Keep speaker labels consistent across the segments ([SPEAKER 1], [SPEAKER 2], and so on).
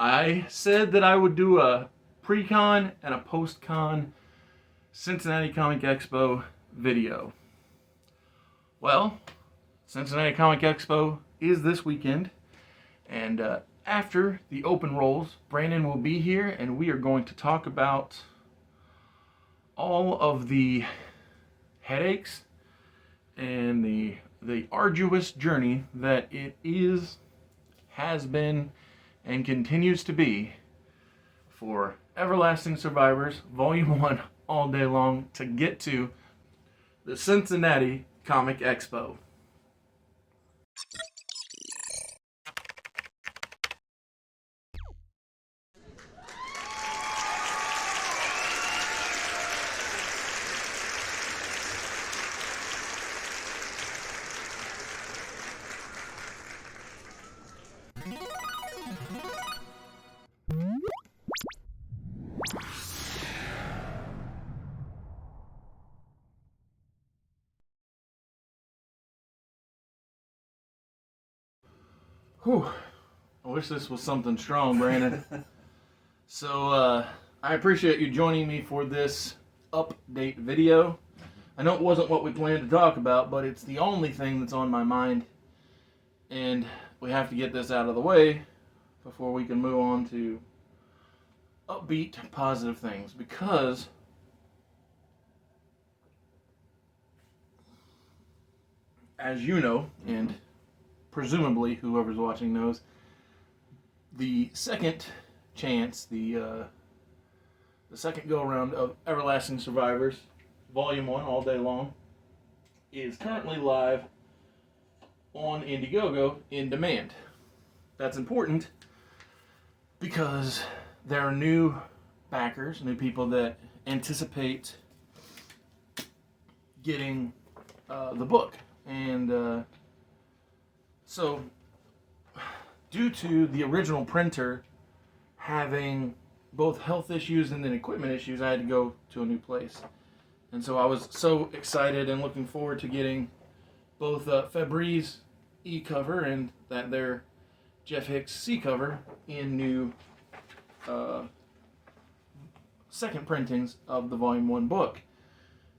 [SPEAKER 1] I said that I would do a pre-con and a post-con Cincinnati Comic Expo video. Well, Cincinnati Comic Expo is this weekend, and after the open rolls, Brandon will be here, and we are going to talk about all of the headaches and the arduous journey that it is, has been, and continues to be for Everlasting Survivors Volume 1 all day long to get to the Cincinnati Comic Expo. Whew. I wish this was something strong, Brandon. So, I appreciate you joining me for this update video. I know it wasn't what we planned to talk about, but it's the only thing that's on my mind. And we have to get this out of the way before we can move on to upbeat, positive things. Because as you know, and presumably whoever's watching knows, the second chance, the second go-around of Everlasting Survivors, Volume 1, all day long, is currently live on Indiegogo in demand. That's important because there are new backers, new people that anticipate getting the book. And so, due to the original printer having both health issues and then equipment issues, I had to go to a new place. And so I was so excited and looking forward to getting both Febreze E-cover and that their Jeff Hicks C-cover in new second printings of the Volume 1 book.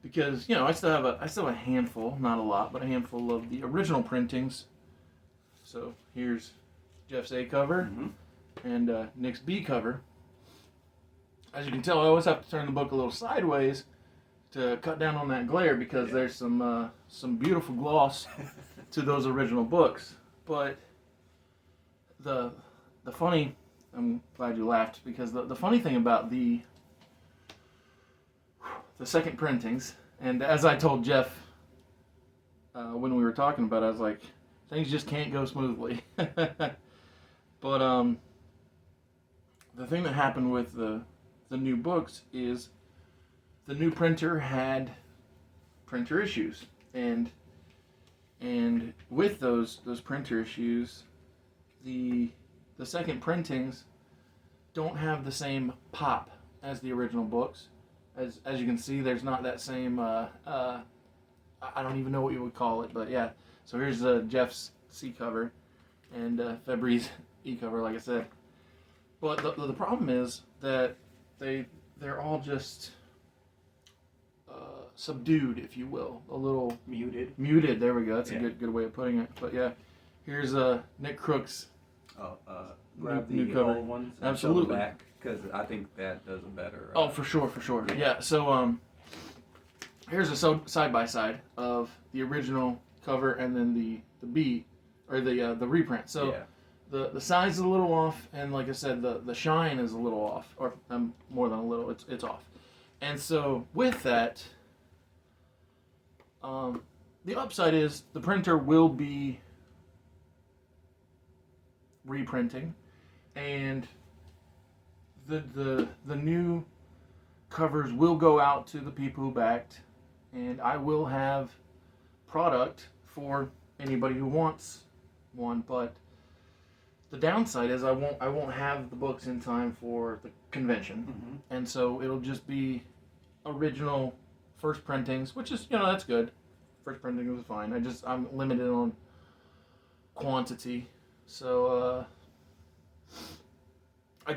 [SPEAKER 1] Because, you know, I still have a handful, not a lot, but a handful of the original printings. So here's Jeff's A cover and Nick's B cover. As you can tell, I always have to turn the book a little sideways to cut down on that glare because there's some beautiful gloss to those original books. But the funny, I'm glad you laughed, because the funny thing about the second printings, and as I told Jeff when we were talking about it, I was like, things just can't go smoothly. But the thing that happened with the new books is the new printer had printer issues, and with those printer issues, the second printings don't have the same pop as the original books. As you can see, there's not that same I don't even know what you would call it, but yeah. So here's Jeff's C cover and Febreze E cover, like I said. But the problem is that they're all just subdued, if you will, a little
[SPEAKER 2] muted.
[SPEAKER 1] Muted. There we go. That's a good way of putting it. But yeah, here's Nick Crook's
[SPEAKER 2] Grab the
[SPEAKER 1] new cover.
[SPEAKER 2] old ones.
[SPEAKER 1] Absolutely.
[SPEAKER 2] Because I think that does a better.
[SPEAKER 1] Oh, for sure. Yeah. So here's a side by side of the original cover and then the B, or the reprint. So the size is a little off, and like I said, the shine is a little off, or more than a little. It's off. And so with that, the upside is the printer will be reprinting, and the new covers will go out to the people who backed, and I will have product for anybody who wants one. But the downside is I won't have the books in time for the convention, and so it'll just be original first printings, which is, that's good. First printing was fine. I'm limited on quantity, so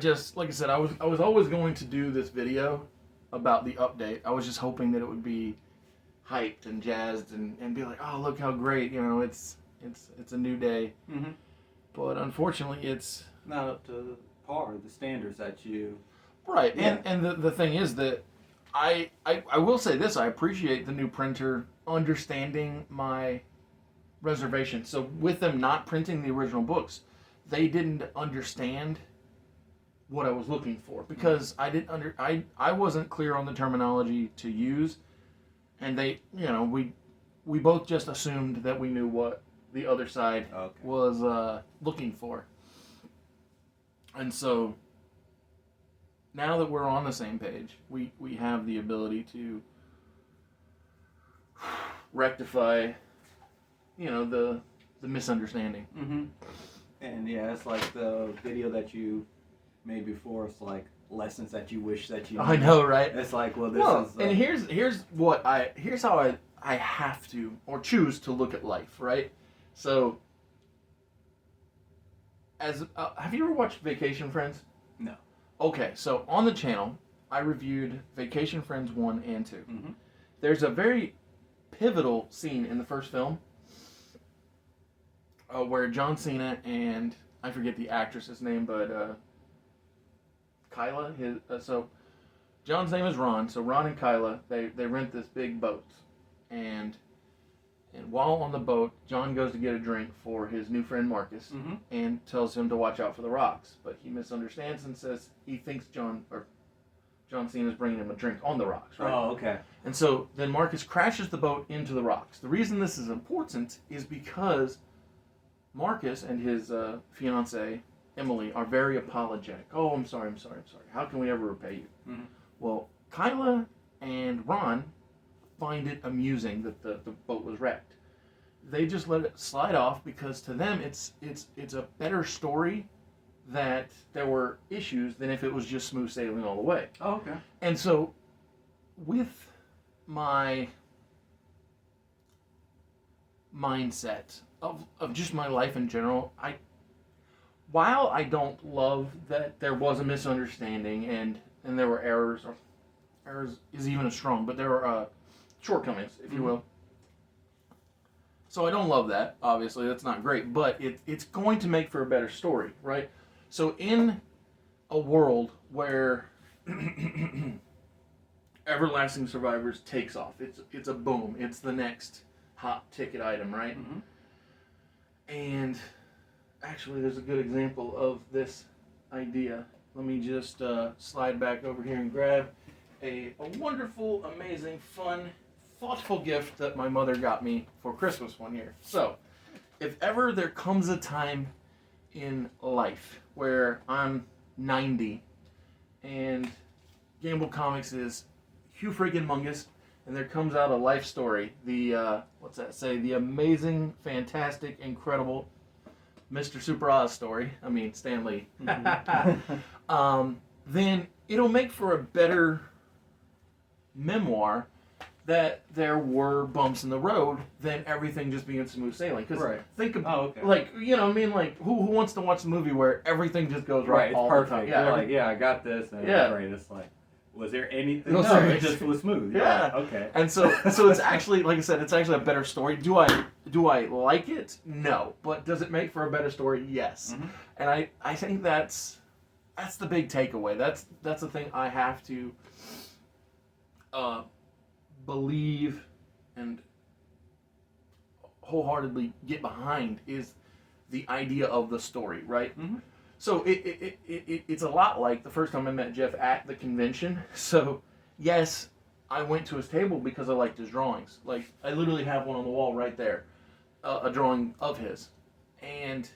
[SPEAKER 1] just, like I said, I was always going to do this video about the update. I was just hoping that it would be hyped and jazzed and be like, oh, look how great, it's a new day.
[SPEAKER 2] Mm-hmm.
[SPEAKER 1] But unfortunately, it's
[SPEAKER 2] Not up to par, the standards that you...
[SPEAKER 1] right.
[SPEAKER 2] Yeah.
[SPEAKER 1] And the thing is that I will say this, I appreciate the new printer understanding my reservation. So with them not printing the original books, they didn't understand what I was looking for, because I wasn't clear on the terminology to use, and they, we both just assumed that we knew what the other side was looking for. And so now that we're on the same page, we have the ability to rectify, the misunderstanding.
[SPEAKER 2] Mm-hmm. And yeah, it's like the video that you made before. It's like lessons that you wish that you knew.
[SPEAKER 1] I know, right?
[SPEAKER 2] It's like, well, this is...
[SPEAKER 1] and here's how I have to, or choose to, look at life, right? So, have you ever watched Vacation Friends?
[SPEAKER 2] No.
[SPEAKER 1] Okay, so on the channel, I reviewed Vacation Friends 1 and 2.
[SPEAKER 2] Mm-hmm.
[SPEAKER 1] There's a very pivotal scene in the first film where John Cena and, I forget the actress's name, but Kyla, so John's name is Ron, so Ron and Kyla, they rent this big boat, and while on the boat, John goes to get a drink for his new friend Marcus,
[SPEAKER 2] Mm-hmm.
[SPEAKER 1] and tells him to watch out for the rocks, but he misunderstands and says he thinks John Cena is bringing him a drink on the rocks, right?
[SPEAKER 2] Oh, okay.
[SPEAKER 1] And so then Marcus crashes the boat into the rocks. The reason this is important is because Marcus and his fiancée, Emily, are very apologetic. Oh, I'm sorry. How can we ever repay you?
[SPEAKER 2] Mm-hmm.
[SPEAKER 1] Well, Kyla and Ron find it amusing that the boat was wrecked. They just let it slide off because to them it's a better story that there were issues than if it was just smooth sailing all the way.
[SPEAKER 2] Oh, okay.
[SPEAKER 1] And so with my mindset of just my life in general, while I don't love that there was a misunderstanding and there were errors, or errors is even a strong, but there were shortcomings, if you will. So I don't love that, obviously, that's not great, but it's going to make for a better story, right? So in a world where Everlasting Survivors takes off, it's a boom, it's the next hot ticket item, right?
[SPEAKER 2] Mm-hmm.
[SPEAKER 1] And actually, there's a good example of this idea. Let me just slide back over here and grab a wonderful, amazing, fun, thoughtful gift that my mother got me for Christmas one year. So, if ever there comes a time in life where I'm 90 and Gamble Comics is Hugh friggin' Mungus, and there comes out a life story, the, the amazing, fantastic, incredible Mr. Super Oz story, Stan Lee, then it'll make for a better memoir that there were bumps in the road than everything just being smooth sailing. Because think about, who wants to watch a movie where everything just goes right all
[SPEAKER 2] perfect.
[SPEAKER 1] the time?
[SPEAKER 2] Yeah, you're like, yeah, I got this, and it's great. It's like, was there anything?
[SPEAKER 1] No,
[SPEAKER 2] it just was smooth.
[SPEAKER 1] Yeah.
[SPEAKER 2] Okay.
[SPEAKER 1] And so it's actually, like I said, it's actually a better story. Do I like it? No. But does it make for a better story? Yes.
[SPEAKER 2] Mm-hmm.
[SPEAKER 1] And I think that's the big takeaway. That's the thing I have to believe and wholeheartedly get behind is the idea of the story, right?
[SPEAKER 2] Mm-hmm.
[SPEAKER 1] So it's a lot like the first time I met Jeff at the convention. So yes, I went to his table because I liked his drawings. Like, I literally have one on the wall right there, a drawing of his, and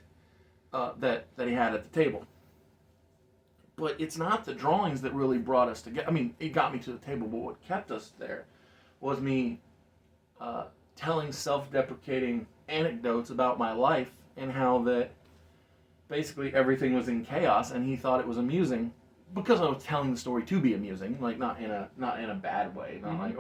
[SPEAKER 1] that he had at the table. But it's not the drawings that really brought us together. It got me to the table, but what kept us there was me telling self-deprecating anecdotes about my life and how that basically everything was in chaos, and he thought it was amusing because I was telling the story to be amusing, like not in a bad way, not like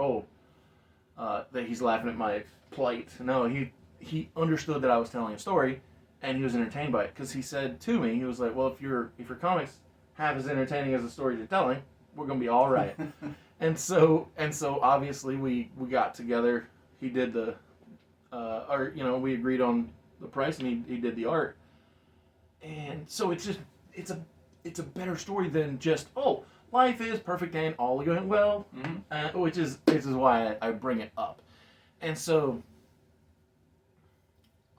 [SPEAKER 1] that he's laughing at my plight. No, he understood that I was telling a story, and he was entertained by it because he said to me, he was like, well, if your comics half as entertaining as the stories you're telling, we're gonna be all right. And so obviously we got together. He did the, or we agreed on the price, and he did the art. And so it's a better story than just, oh, life is perfect and all going well, which is why I bring it up. And so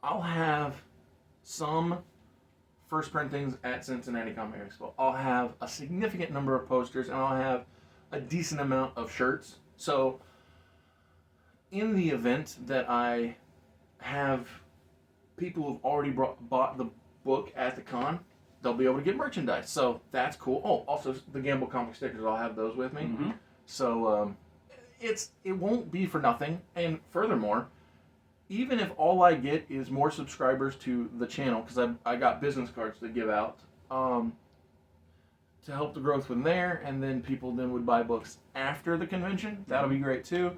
[SPEAKER 1] I'll have some first printings at Cincinnati Comic Expo. I'll have a significant number of posters, and I'll have a decent amount of shirts. So in the event that I have people who've already bought the book at the con, they'll be able to get merchandise. So that's cool. Oh, also the Gamble comic stickers, I'll have those with me. So it won't be for nothing. And furthermore, even if all I get is more subscribers to the channel, because I got business cards to give out to help the growth from there, and then people then would buy books after the convention, that'll be great too.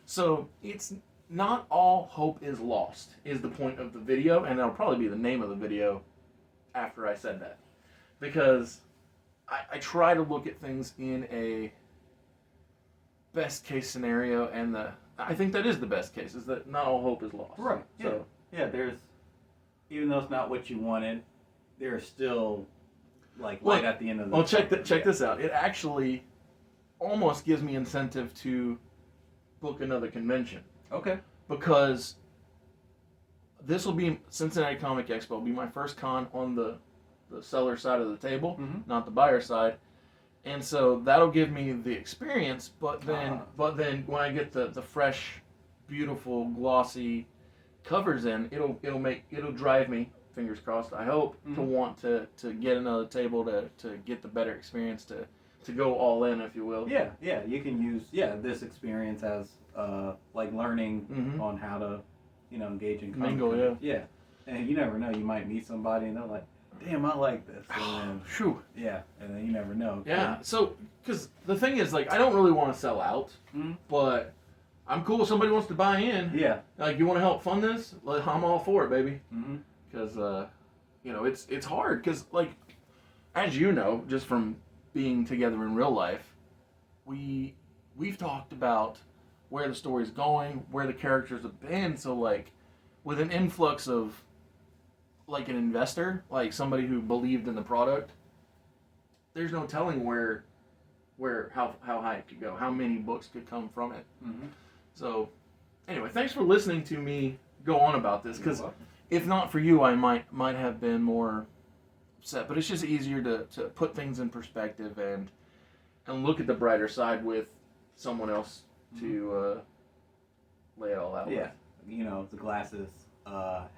[SPEAKER 1] So it's not all hope is lost, is the point of the video, and that'll probably be the name of the video after I said that. Because I try to look at things in a best case scenario, and I think that is the best case, is that not all hope is lost.
[SPEAKER 2] Right.
[SPEAKER 1] So,
[SPEAKER 2] yeah, there's, even though it's not what you wanted, there's still light at the end of the tunnel.
[SPEAKER 1] Check this out. It actually almost gives me incentive to book another convention.
[SPEAKER 2] Okay.
[SPEAKER 1] Because this will be Cincinnati Comic Expo. Will be my first con on the seller side of the table, not the buyer side. And so that'll give me the experience, but then when I get the fresh, beautiful, glossy covers in, it'll drive me, fingers crossed, I hope, to want to get another table to get the better experience, to go all in, if you will.
[SPEAKER 2] Yeah, you can use this experience as learning on how to engage in
[SPEAKER 1] mingle.
[SPEAKER 2] Yeah, and you never know, you might meet somebody and they're like, damn, I like this. And then, and then you never know.
[SPEAKER 1] Yeah, so, because the thing is, I don't really want to sell out, but I'm cool if somebody wants to buy in.
[SPEAKER 2] Yeah.
[SPEAKER 1] You want to help fund this? I'm all for it, baby. Because, it's hard, because, as you know, just from being together in real life, we've talked about where the story's going, where the characters have been, so, with an influx of an investor, somebody who believed in the product, there's no telling how high it could go, how many books could come from it. So anyway, thanks for listening to me go on about this, because if not for you, I might have been more upset, but it's just easier to put things in perspective and look at the brighter side with someone else to lay it all out with.
[SPEAKER 2] The glass is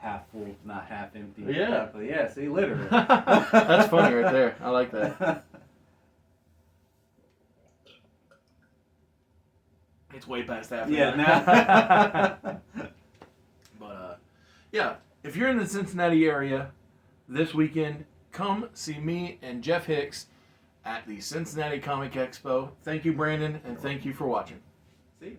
[SPEAKER 2] half full, not half empty.
[SPEAKER 1] Yeah.
[SPEAKER 2] Yeah, see, literally.
[SPEAKER 1] That's funny right there. I like that. It's way past half.
[SPEAKER 2] Yeah, now.
[SPEAKER 1] But, if you're in the Cincinnati area this weekend, come see me and Jeff Hicks at the Cincinnati Comic Expo. Thank you, Brandon, and thank you for watching.
[SPEAKER 2] See you.